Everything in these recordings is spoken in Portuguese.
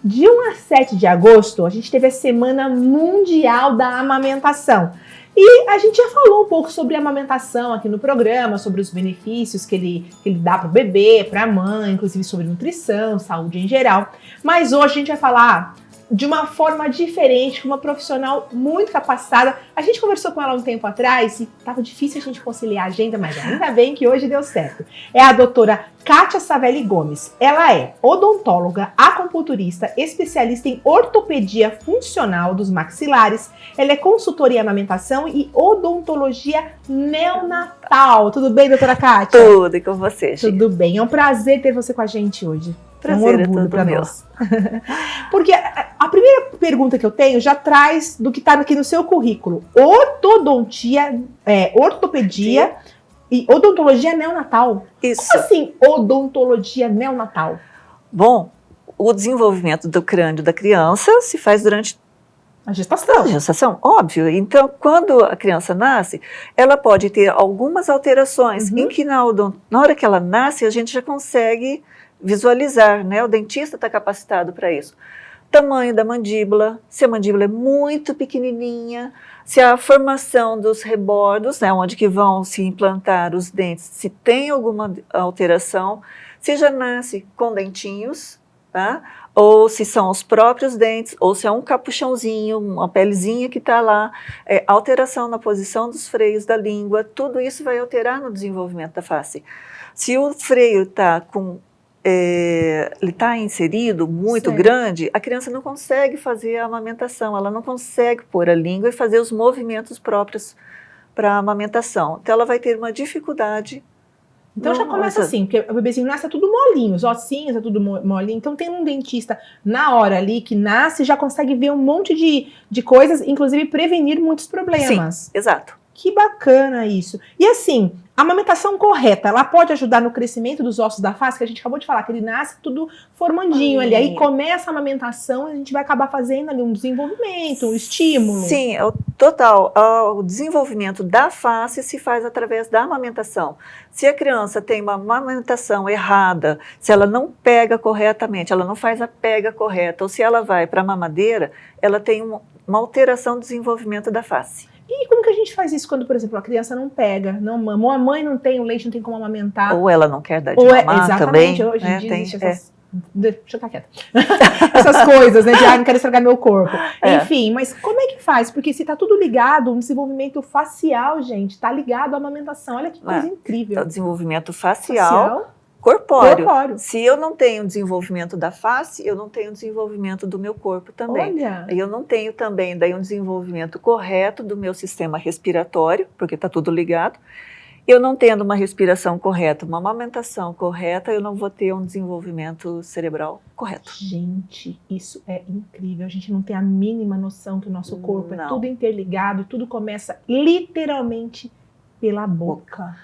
De 1 a 7 de agosto, a gente teve a Semana Mundial da Amamentação. E a gente já falou um pouco sobre a amamentação aqui no programa, sobre os benefícios que ele dá para o bebê, para a mãe, inclusive sobre nutrição, saúde em geral. Mas hoje a gente vai falar de uma forma diferente, com uma profissional muito capacitada. A gente conversou com ela um tempo atrás e estava difícil a gente conciliar a agenda, mas ainda bem que hoje deu certo. É a doutora Kátia Savelli Gomes. Ela é odontóloga, acupunturista, especialista em ortopedia funcional dos maxilares. Ela é consultora em amamentação e odontologia neonatal. Tudo bem, doutora Kátia? Tudo, e com você, gente? Tudo bem. É um prazer ter você com a gente hoje. Prazer, é um orgulho para nós. Porque a primeira pergunta que eu tenho já traz do que está aqui no seu currículo. Ortopedia e odontologia neonatal. Isso. Como assim odontologia neonatal? Bom, o desenvolvimento do crânio da criança se faz durante a gestação. Óbvio. Então, quando a criança nasce, ela pode ter algumas alterações em que na hora que ela nasce, a gente já consegue visualizar, né? O dentista está capacitado para isso. Tamanho da mandíbula, se a mandíbula é muito pequenininha, se a formação dos rebordos, né, onde que vão se implantar os dentes, se tem alguma alteração, se já nasce com dentinhos, tá? Ou se são os próprios dentes, ou se é um capuchãozinho, uma pelezinha que está lá, alteração na posição dos freios da língua, tudo isso vai alterar no desenvolvimento da face. Se o freio está com ele está inserido muito grande, a criança não consegue fazer a amamentação, ela não consegue pôr a língua e fazer os movimentos próprios para a amamentação. Então ela vai ter uma dificuldade. Então já começa assim, porque o bebezinho nasce tudo molinho, os ossinhos é tudo molinho, então tem um dentista na hora ali que nasce já consegue ver um monte de coisas, inclusive prevenir muitos problemas. Sim, exato. Que bacana isso. E assim, a amamentação correta, ela pode ajudar no crescimento dos ossos da face, que a gente acabou de falar, que ele nasce tudo formandinho ali. Aí começa a amamentação e a gente vai acabar fazendo ali um desenvolvimento, um estímulo. Sim, total. O desenvolvimento da face se faz através da amamentação. Se a criança tem uma amamentação errada, se ela não pega corretamente, ela não faz a pega correta, ou se ela vai para a mamadeira, ela tem uma alteração do desenvolvimento da face. E como que a gente faz isso quando, por exemplo, a criança não pega, não mama, a mãe não tem o leite, não tem como amamentar? Ou ela não quer dar de mamar exatamente, também. Hoje em dia existe essas... Deixa eu ficar quieta. Essas coisas, né? De, não quero estragar meu corpo. Enfim, mas como é que faz? Porque se tá tudo ligado, um desenvolvimento facial, gente, tá ligado à amamentação. Olha que coisa incrível. O desenvolvimento facial. Corpóreo. Se eu não tenho desenvolvimento da face, eu não tenho desenvolvimento do meu corpo também. Olha. Eu não tenho também daí um desenvolvimento correto do meu sistema respiratório, porque está tudo ligado. Eu não tendo uma respiração correta, uma amamentação correta, eu não vou ter um desenvolvimento cerebral correto. Gente, isso é incrível. A gente não tem a mínima noção que o nosso corpo é tudo interligado e tudo começa literalmente pela boca.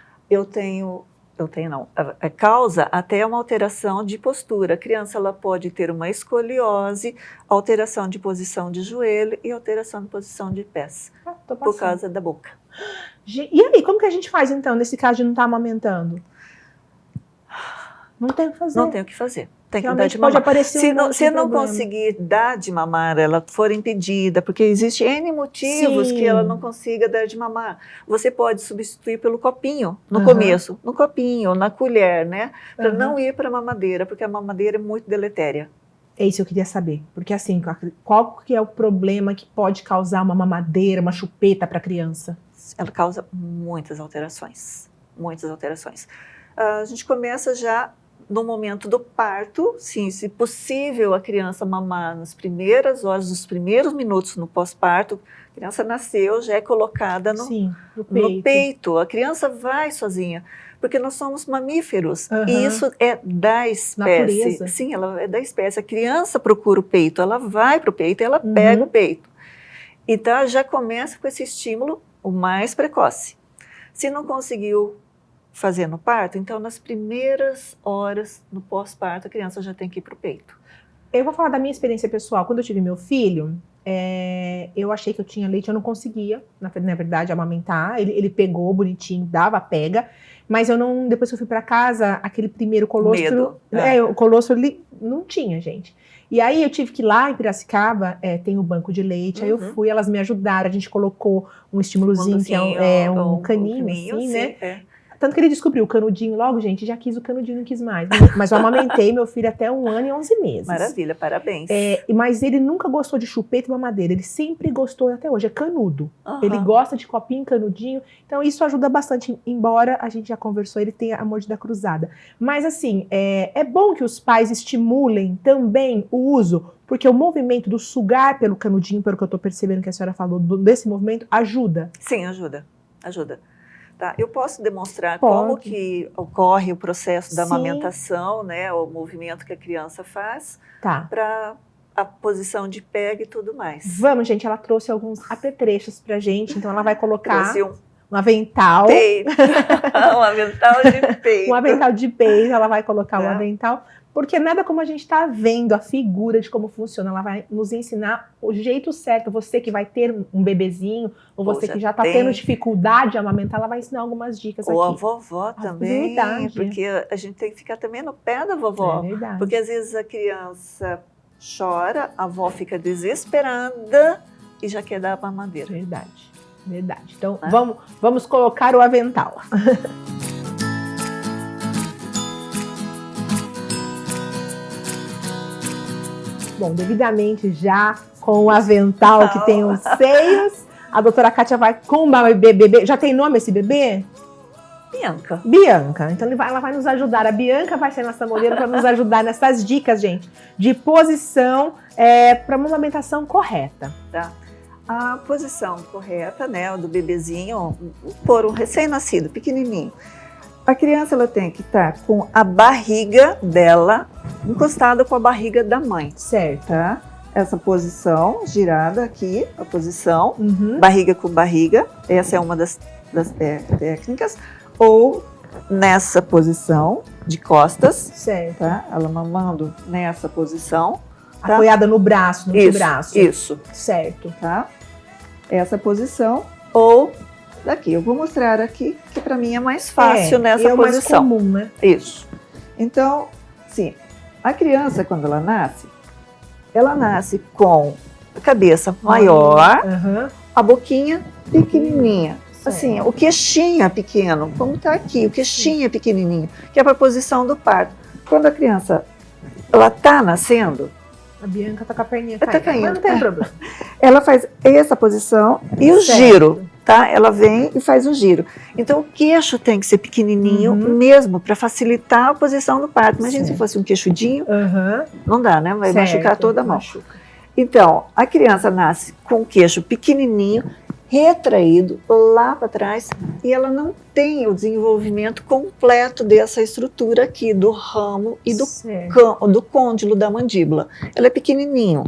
Causa até uma alteração de postura. A criança ela pode ter uma escoliose, alteração de posição de joelho e alteração de posição de pés, por causa da boca. E aí, como que a gente faz então, nesse caso de não estar amamentando? Não tem o que fazer. Não tem o que fazer. Tem que realmente dar de mamar. Pode aparecer se não conseguir dar de mamar, ela for impedida, porque existe N motivos que ela não consiga dar de mamar. Você pode substituir pelo copinho, no começo, no copinho, na colher, né? Para não ir para a mamadeira, porque a mamadeira é muito deletéria. É isso que eu queria saber, porque assim, qual que é o problema que pode causar uma mamadeira, uma chupeta para a criança? Ela causa muitas alterações, muitas alterações. A gente começa já no momento do parto, sim, se possível a criança mamar nas primeiras horas, nos primeiros minutos no pós-parto, a criança nasceu, já é colocada no peito. A criança vai sozinha, porque nós somos mamíferos, e isso é da espécie. Natureza. Sim, ela é da espécie. A criança procura o peito, ela vai para o peito, ela pega o peito. Então já começa com esse estímulo o mais precoce. Se não conseguiu fazer no parto, então nas primeiras horas no pós-parto a criança já tem que ir para o peito. Eu vou falar da minha experiência pessoal. Quando eu tive meu filho, eu achei que eu tinha leite, eu não conseguia, na verdade, amamentar. Ele pegou bonitinho, dava pega. Mas eu não, depois que eu fui pra casa, aquele primeiro colostro, Medo. o colostro ali não tinha, gente. E aí eu tive que ir lá em Piracicaba, tem o banco de leite, aí eu fui, elas me ajudaram, a gente colocou um estímulozinho, que é um caninho, assim, sim, né? Tanto que ele descobriu o canudinho logo, gente, já quis o canudinho, não quis mais. Mas eu amamentei meu filho até 1 ano e 11 meses. Maravilha, parabéns. Mas ele nunca gostou de chupeta e mamadeira, ele sempre gostou até hoje, é canudo. Ele gosta de copinho, canudinho, então isso ajuda bastante, embora a gente já conversou, ele tenha a mordida cruzada. Mas assim, é bom que os pais estimulem também o uso, porque o movimento do sugar pelo canudinho, pelo que eu tô percebendo que a senhora falou, desse movimento, ajuda. Sim, ajuda. Tá, eu posso demonstrar como que ocorre o processo da amamentação, né, o movimento que a criança faz para a posição de pega e tudo mais. Vamos, gente, ela trouxe alguns apetrechos pra gente, então ela vai colocar um avental. Peito. Um avental de peito. Um avental de peito, ela vai colocar um avental, porque nada como a gente tá vendo a figura de como funciona, ela vai nos ensinar o jeito certo. Você que vai ter um bebezinho, ou você que já tá tendo dificuldade de amamentar, ela vai ensinar algumas dicas aqui. Ou a vovó também, porque a gente tem que ficar também no pé da vovó. É verdade. Porque às vezes a criança chora, a avó fica desesperada e já quer dar a mamadeira. Verdade. Então, vamos colocar o avental. Bom, devidamente já com o avental que tem os seios, a doutora Kátia vai com o bebê. Já tem nome esse bebê? Bianca. Então ela vai nos ajudar. A Bianca vai ser nossa modelo para nos ajudar nessas dicas, gente, de posição para uma amamentação correta. Tá. A posição correta, né, do bebezinho, por um recém-nascido, pequenininho. A criança ela tem que estar com a barriga dela encostada com a barriga da mãe. Certo. Tá? Essa posição girada aqui, a posição, barriga com barriga, essa é uma das técnicas. Ou nessa posição de costas. Certo. Tá? Ela mamando nessa posição. Tá? Apoiada no braço, no antebraço. Isso. Certo. Tá? Essa posição ou daqui. Eu vou mostrar aqui, que para mim é mais fácil nessa posição. Mais comum, né? Isso. Então, sim, a criança quando ela nasce com a cabeça maior, a boquinha pequenininha. Assim, o queixinho é pequeno, como está aqui, o queixinho é pequenininho, que é para a posição do parto. Quando a criança ela está nascendo, a Bianca tá com a perninha caindo. Mas não tem problema. Ela faz essa posição e o giro, tá? Ela vem e faz o giro. Então, o queixo tem que ser pequenininho mesmo, para facilitar a posição do parto. Imagina se fosse um queixudinho, não dá, né? Vai machucar toda a mão. Então, a criança nasce com o queixo pequenininho, retraído lá para trás, e ela não tem o desenvolvimento completo dessa estrutura aqui, do ramo e do côndilo da mandíbula. Ela é pequenininho.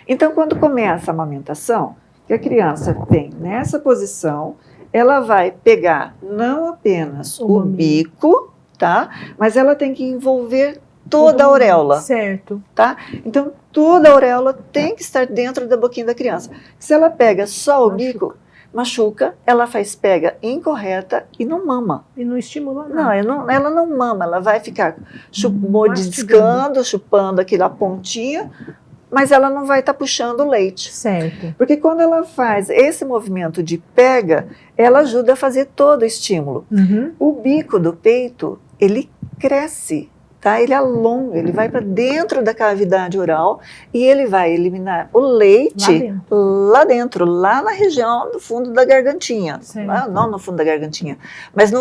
Então, quando começa a amamentação, que a criança vem nessa posição, ela vai pegar não apenas o bico, tá? Mas ela tem que envolver toda a auréola. Certo. Tá? Então, toda a auréola tem que estar dentro da boquinha da criança. Se ela pega só o bico, machuca, ela faz pega incorreta e não mama. E não estimula nada. Não, ela não mama, ela vai ficar mordiscando, chupando aquela pontinha, mas ela não vai estar puxando o leite. Certo. Porque quando ela faz esse movimento de pega, ela ajuda a fazer todo o estímulo. O bico do peito, ele cresce. Tá? Ele alonga, ele vai para dentro da cavidade oral e ele vai eliminar o leite lá dentro, lá na região do fundo da gargantinha. Não no fundo da gargantinha, mas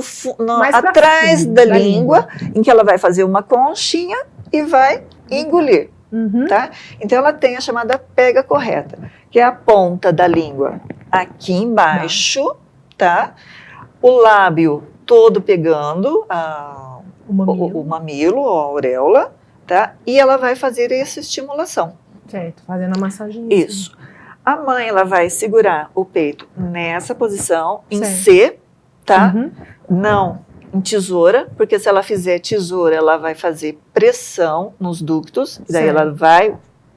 atrás da língua, em que ela vai fazer uma conchinha e vai engolir. Tá? Então ela tem a chamada pega correta, que é a ponta da língua aqui embaixo, tá? O lábio todo pegando o mamilo, a auréola, tá? E ela vai fazer essa estimulação. Certo, fazendo a massagem. Isso. A mãe, ela vai segurar o peito nessa posição, em C, tá? Não em tesoura, porque se ela fizer tesoura, ela vai fazer pressão nos ductos, e daí ela vai,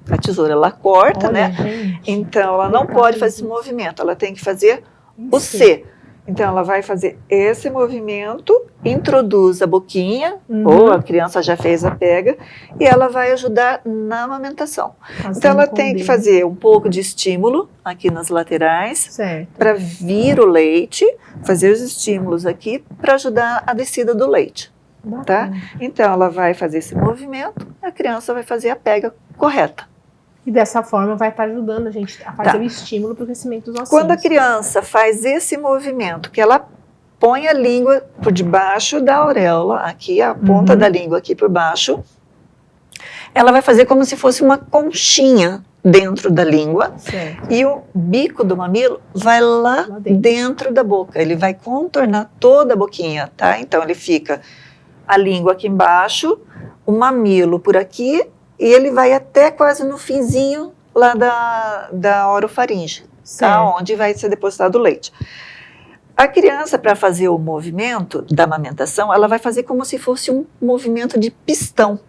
a tesoura, ela corta, né? Gente, então, ela não pode fazer esse movimento, ela tem que fazer o C. Então, ela vai fazer esse movimento, introduz a boquinha, ou a criança já fez a pega, e ela vai ajudar na amamentação. Então, ela tem que fazer um pouco de estímulo aqui nas laterais, para vir o leite, fazer os estímulos aqui, para ajudar a descida do leite. Tá? Então, ela vai fazer esse movimento, a criança vai fazer a pega correta. E dessa forma vai estar ajudando a gente a fazer o estímulo para o crescimento dos ossinhos. Quando a criança faz esse movimento, que ela põe a língua por debaixo da auréola, aqui a ponta da língua aqui por baixo, ela vai fazer como se fosse uma conchinha dentro da língua, e o bico do mamilo vai lá dentro da boca, ele vai contornar toda a boquinha, tá? Então ele fica a língua aqui embaixo, o mamilo por aqui, e ele vai até quase no finzinho lá da orofaringe, tá? Onde vai ser depositado o leite. A criança, para fazer o movimento da amamentação, ela vai fazer como se fosse um movimento de pistão.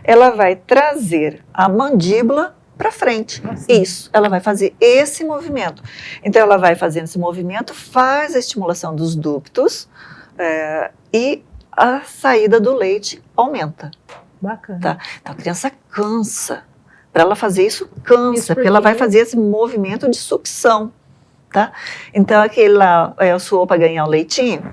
Ela vai trazer a mandíbula para frente. Isso, ela vai fazer esse movimento. Então, ela vai fazendo esse movimento, faz a estimulação dos ductos e a saída do leite aumenta. Bacana. Tá? Então, a criança cansa. Para ela fazer isso, cansa, porque ela vai fazer esse movimento de sucção. Tá? Então, aquele lá, eu suou para ganhar o leitinho,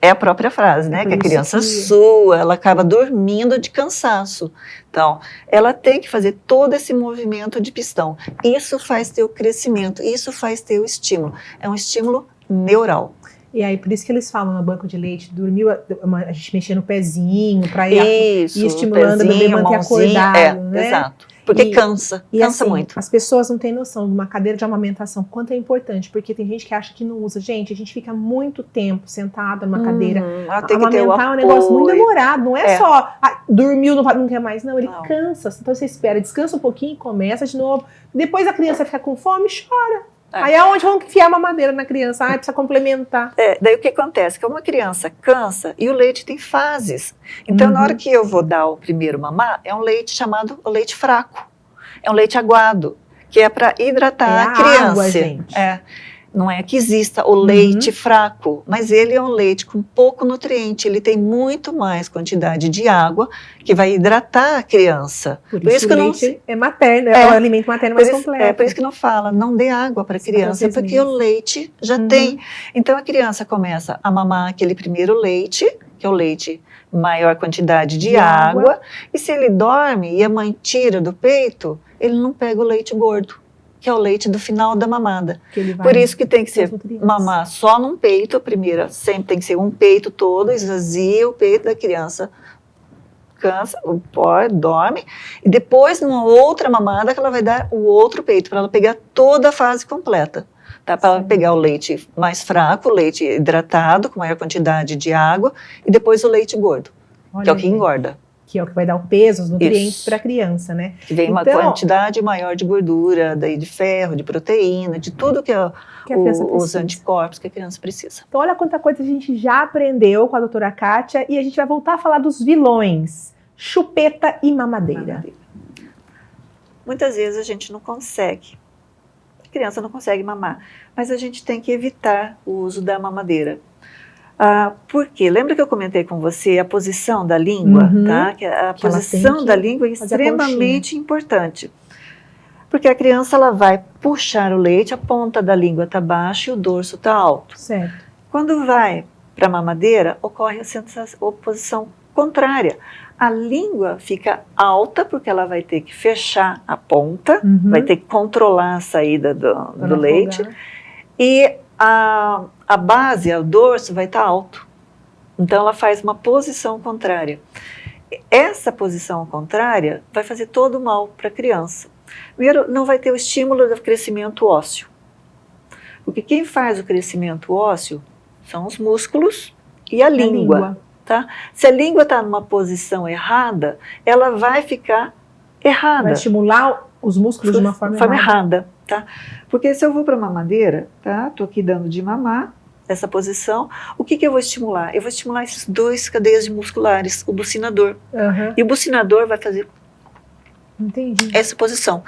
é a própria frase, né? Que a criança sua, ela acaba dormindo de cansaço. Então, ela tem que fazer todo esse movimento de pistão. Isso faz ter o crescimento, isso faz ter o estímulo. É um estímulo neural. E aí, por isso que eles falam no banco de leite, dormiu, a gente mexer no pezinho, para ir estimulando o bebê manter acordado, né? Exato. Porque cansa assim, muito. As pessoas não têm noção de uma cadeira de amamentação, quanto é importante, porque tem gente que acha que não usa. Gente, a gente fica muito tempo sentada numa cadeira. Amamentar é um negócio muito demorado, não é só dormiu, não quer mais, não, ele cansa. Então você espera, descansa um pouquinho, começa de novo. Depois a criança fica com fome, chora. Aí é onde vão enfiar a mamadeira na criança? Precisa complementar. Daí o que acontece? Que uma criança cansa e o leite tem fases. Então, na hora que eu vou dar o primeiro mamar, é um leite chamado leite fraco. É um leite aguado, que é para hidratar a criança. Água, gente. Não é que exista o leite fraco, mas ele é um leite com pouco nutriente, ele tem muito mais quantidade de água que vai hidratar a criança. Por isso que o leite é materno, é o alimento materno mais completo. É por isso que não fala, não dê água para a criança, porque o leite já tem. Então a criança começa a mamar aquele primeiro leite, que é o leite maior quantidade de água, e se ele dorme e a mãe tira do peito, ele não pega o leite gordo, que é o leite do final da mamada. Por isso que tem que ser mamar só num peito, a primeira sempre tem que ser um peito todo, esvazia o peito da criança, cansa, dorme, e depois numa outra mamada que ela vai dar o outro peito, para ela pegar toda a fase completa. Tá? Para ela pegar o leite mais fraco, o leite hidratado, com maior quantidade de água, e depois o leite gordo, que é o que engorda. Que é o que vai dar o peso, os nutrientes para a criança, né? Que vem uma quantidade maior de gordura, daí de ferro, de proteína, de tudo que os anticorpos que a criança precisa. Então olha quanta coisa a gente já aprendeu com a doutora Kátia, e a gente vai voltar a falar dos vilões, chupeta e mamadeira. Muitas vezes a gente não consegue, a criança não consegue mamar, mas a gente tem que evitar o uso da mamadeira. Por quê? Lembra que eu comentei com você a posição da língua? Tá? Que a posição da língua é extremamente importante. Porque a criança ela vai puxar o leite, a ponta da língua está baixa e o dorso está alto. Certo. Quando vai para a mamadeira, ocorre a posição contrária. A língua fica alta, porque ela vai ter que fechar a ponta, vai ter que controlar a saída do leite. E a base, o dorso, vai estar alto. Então, ela faz uma posição contrária. Essa posição contrária vai fazer todo o mal para a criança. Primeiro, não vai ter o estímulo do crescimento ósseo. Porque quem faz o crescimento ósseo são os músculos e a língua. Tá? Se a língua está numa posição errada, ela vai ficar errada. Vai estimular os músculos de uma forma errada. Tá? Porque se eu vou para a mamadeira, tá? Estou aqui dando de mamar, essa posição, o que eu vou estimular? Eu vou estimular esses dois cadeias musculares, o bucinador. E o bucinador vai fazer essa posição.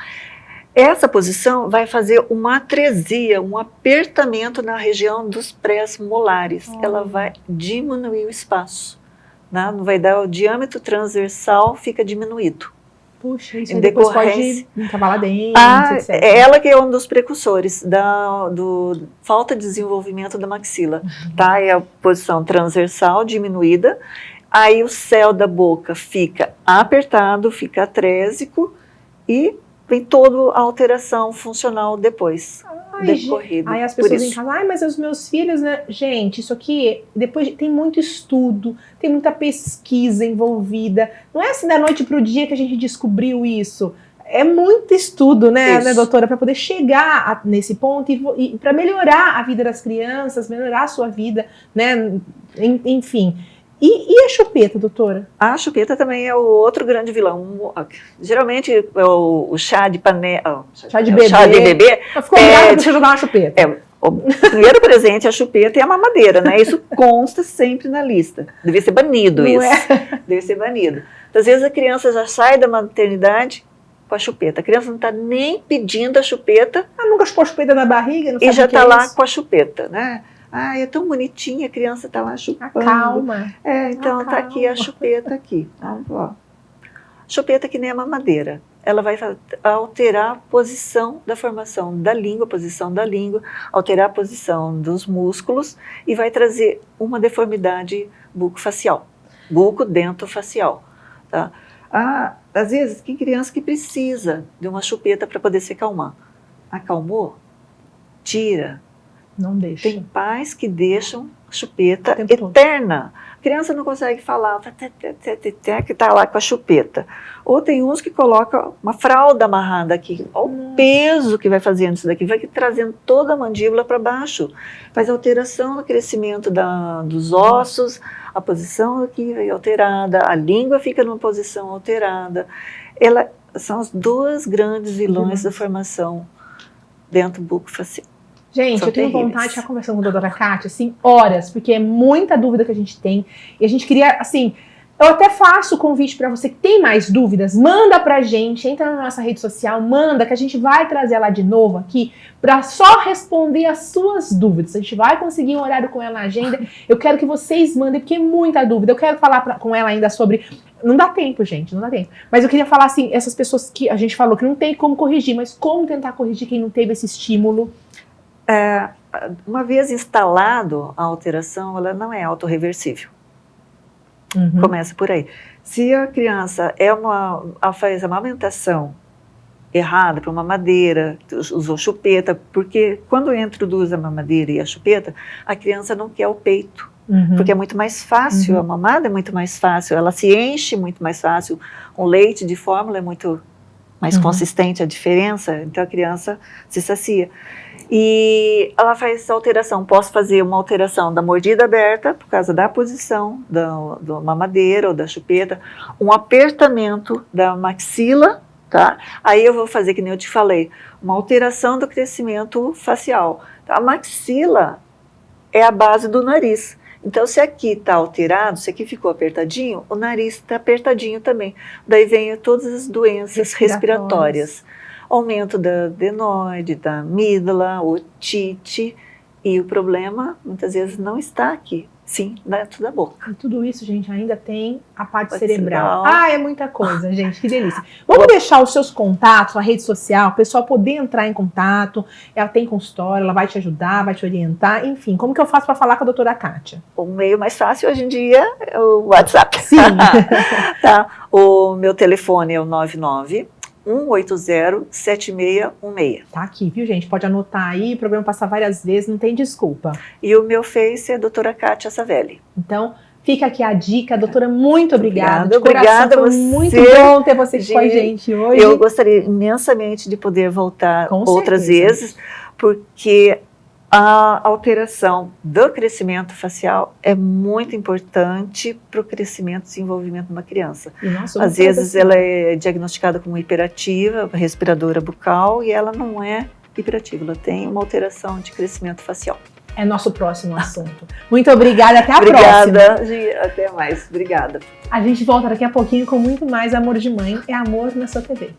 Essa posição vai fazer uma atresia, um apertamento na região dos pré-molares. Ela vai diminuir o espaço, né? Não vai dar o diâmetro transversal, fica diminuído. Puxa, isso aí depois pode encavar dentes, etc. Ela que é um dos precursores do falta de desenvolvimento da maxila. Tá? É a posição transversal diminuída, aí o céu da boca fica apertado, fica atrésico e vem toda a alteração funcional depois. Decorrido. Aí as pessoas em casa, mas os meus filhos, né? Gente, isso aqui, depois tem muito estudo, tem muita pesquisa envolvida. Não é assim da noite para o dia que a gente descobriu isso. É muito estudo, né, doutora, para poder chegar nesse ponto e para melhorar a vida das crianças, melhorar a sua vida, né? Enfim. E a chupeta, doutora? A chupeta também é o outro grande vilão. Geralmente o chá de panela. Chá de bebê. Ficou brava, deixa eu dar uma chupeta. O primeiro presente é a chupeta e a mamadeira, né? Isso consta sempre na lista. Devia ser banido isso. Deve ser banido. Então, às vezes a criança já sai da maternidade com a chupeta. A criança não está nem pedindo a chupeta. Nunca chupou a chupeta na barriga, não sabe e já está lá com a chupeta, né? É tão bonitinha, a criança está lá chupando. Calma. Então está aqui a chupeta aqui. Ó. Chupeta que nem a mamadeira. Ela vai alterar a posição da formação da língua, alterar a posição dos músculos e vai trazer uma deformidade bucofacial, buco-dentofacial. Tá? Às vezes, tem criança que precisa de uma chupeta para poder se acalmar. Acalmou? Tira. Não deixa. Tem pais que deixam chupeta eterna. A criança não consegue falar, que está lá com a chupeta. Ou tem uns que colocam uma fralda amarrada aqui. Olha o peso que vai fazendo isso daqui. Vai trazendo toda a mandíbula para baixo. Faz alteração no crescimento dos ossos, a posição aqui é alterada, a língua fica numa posição alterada. São os dois grandes vilões da formação dentro do bucofacial. Gente, eu tenho vontade de estar conversando com a doutora Kátia, assim, horas, porque é muita dúvida que a gente tem. E a gente queria, assim, eu até faço o convite para você que tem mais dúvidas, manda pra gente, entra na nossa rede social, manda, que a gente vai trazer ela de novo aqui para só responder as suas dúvidas. A gente vai conseguir um horário com ela na agenda. Eu quero que vocês mandem, porque é muita dúvida. Eu quero falar com ela ainda sobre... Não dá tempo, gente, não dá tempo. Mas eu queria falar, assim, essas pessoas que a gente falou que não tem como corrigir, mas como tentar corrigir quem não teve esse estímulo. Uma vez instalado a alteração, ela não é autorreversível. Começa por aí. Se a criança faz a amamentação errada para uma mamadeira, usou chupeta, porque quando introduz a mamadeira e a chupeta, a criança não quer o peito, porque é muito mais fácil, a mamada é muito mais fácil, ela se enche muito mais fácil, o leite de fórmula é muito mais consistente a diferença, então a criança se sacia. E ela faz essa alteração. Posso fazer uma alteração da mordida aberta, por causa da posição da mamadeira ou da chupeta, um apertamento da maxila, tá? Aí eu vou fazer, que nem eu te falei, uma alteração do crescimento facial. A maxila é a base do nariz. Então, se aqui está alterado, se aqui ficou apertadinho, o nariz está apertadinho também. Daí vem todas as doenças respiratórias. Aumento da adenoide, da amígdala, otite, e o problema muitas vezes não está aqui, sim, dentro da boca. E tudo isso, gente, ainda tem a parte cerebral. É muita coisa, gente, que delícia. Vamos deixar os seus contatos, a rede social, o pessoal poder entrar em contato, ela tem consultório, ela vai te ajudar, vai te orientar, enfim, como que eu faço para falar com a doutora Kátia? O meio mais fácil hoje em dia é o WhatsApp. Sim. Tá? O meu telefone é o 180-7616. Tá aqui, viu, gente? Pode anotar aí, o programa passa várias vezes, não tem desculpa. E o meu Face é a doutora Kátia Savelli. Então, fica aqui a dica. Doutora, muito obrigada. Obrigada, foi muito bom ter você aqui com a gente hoje. Eu gostaria imensamente de poder voltar outras vezes, porque a alteração do crescimento facial é muito importante para o crescimento e desenvolvimento de uma criança. Às vezes ela é diagnosticada como hiperativa, respiradora bucal, e ela não é hiperativa, ela tem uma alteração de crescimento facial. É nosso próximo assunto. Muito obrigada, até a próxima. Obrigada, até mais. Obrigada. A gente volta daqui a pouquinho com muito mais Amor de Mãe. É amor na sua TV.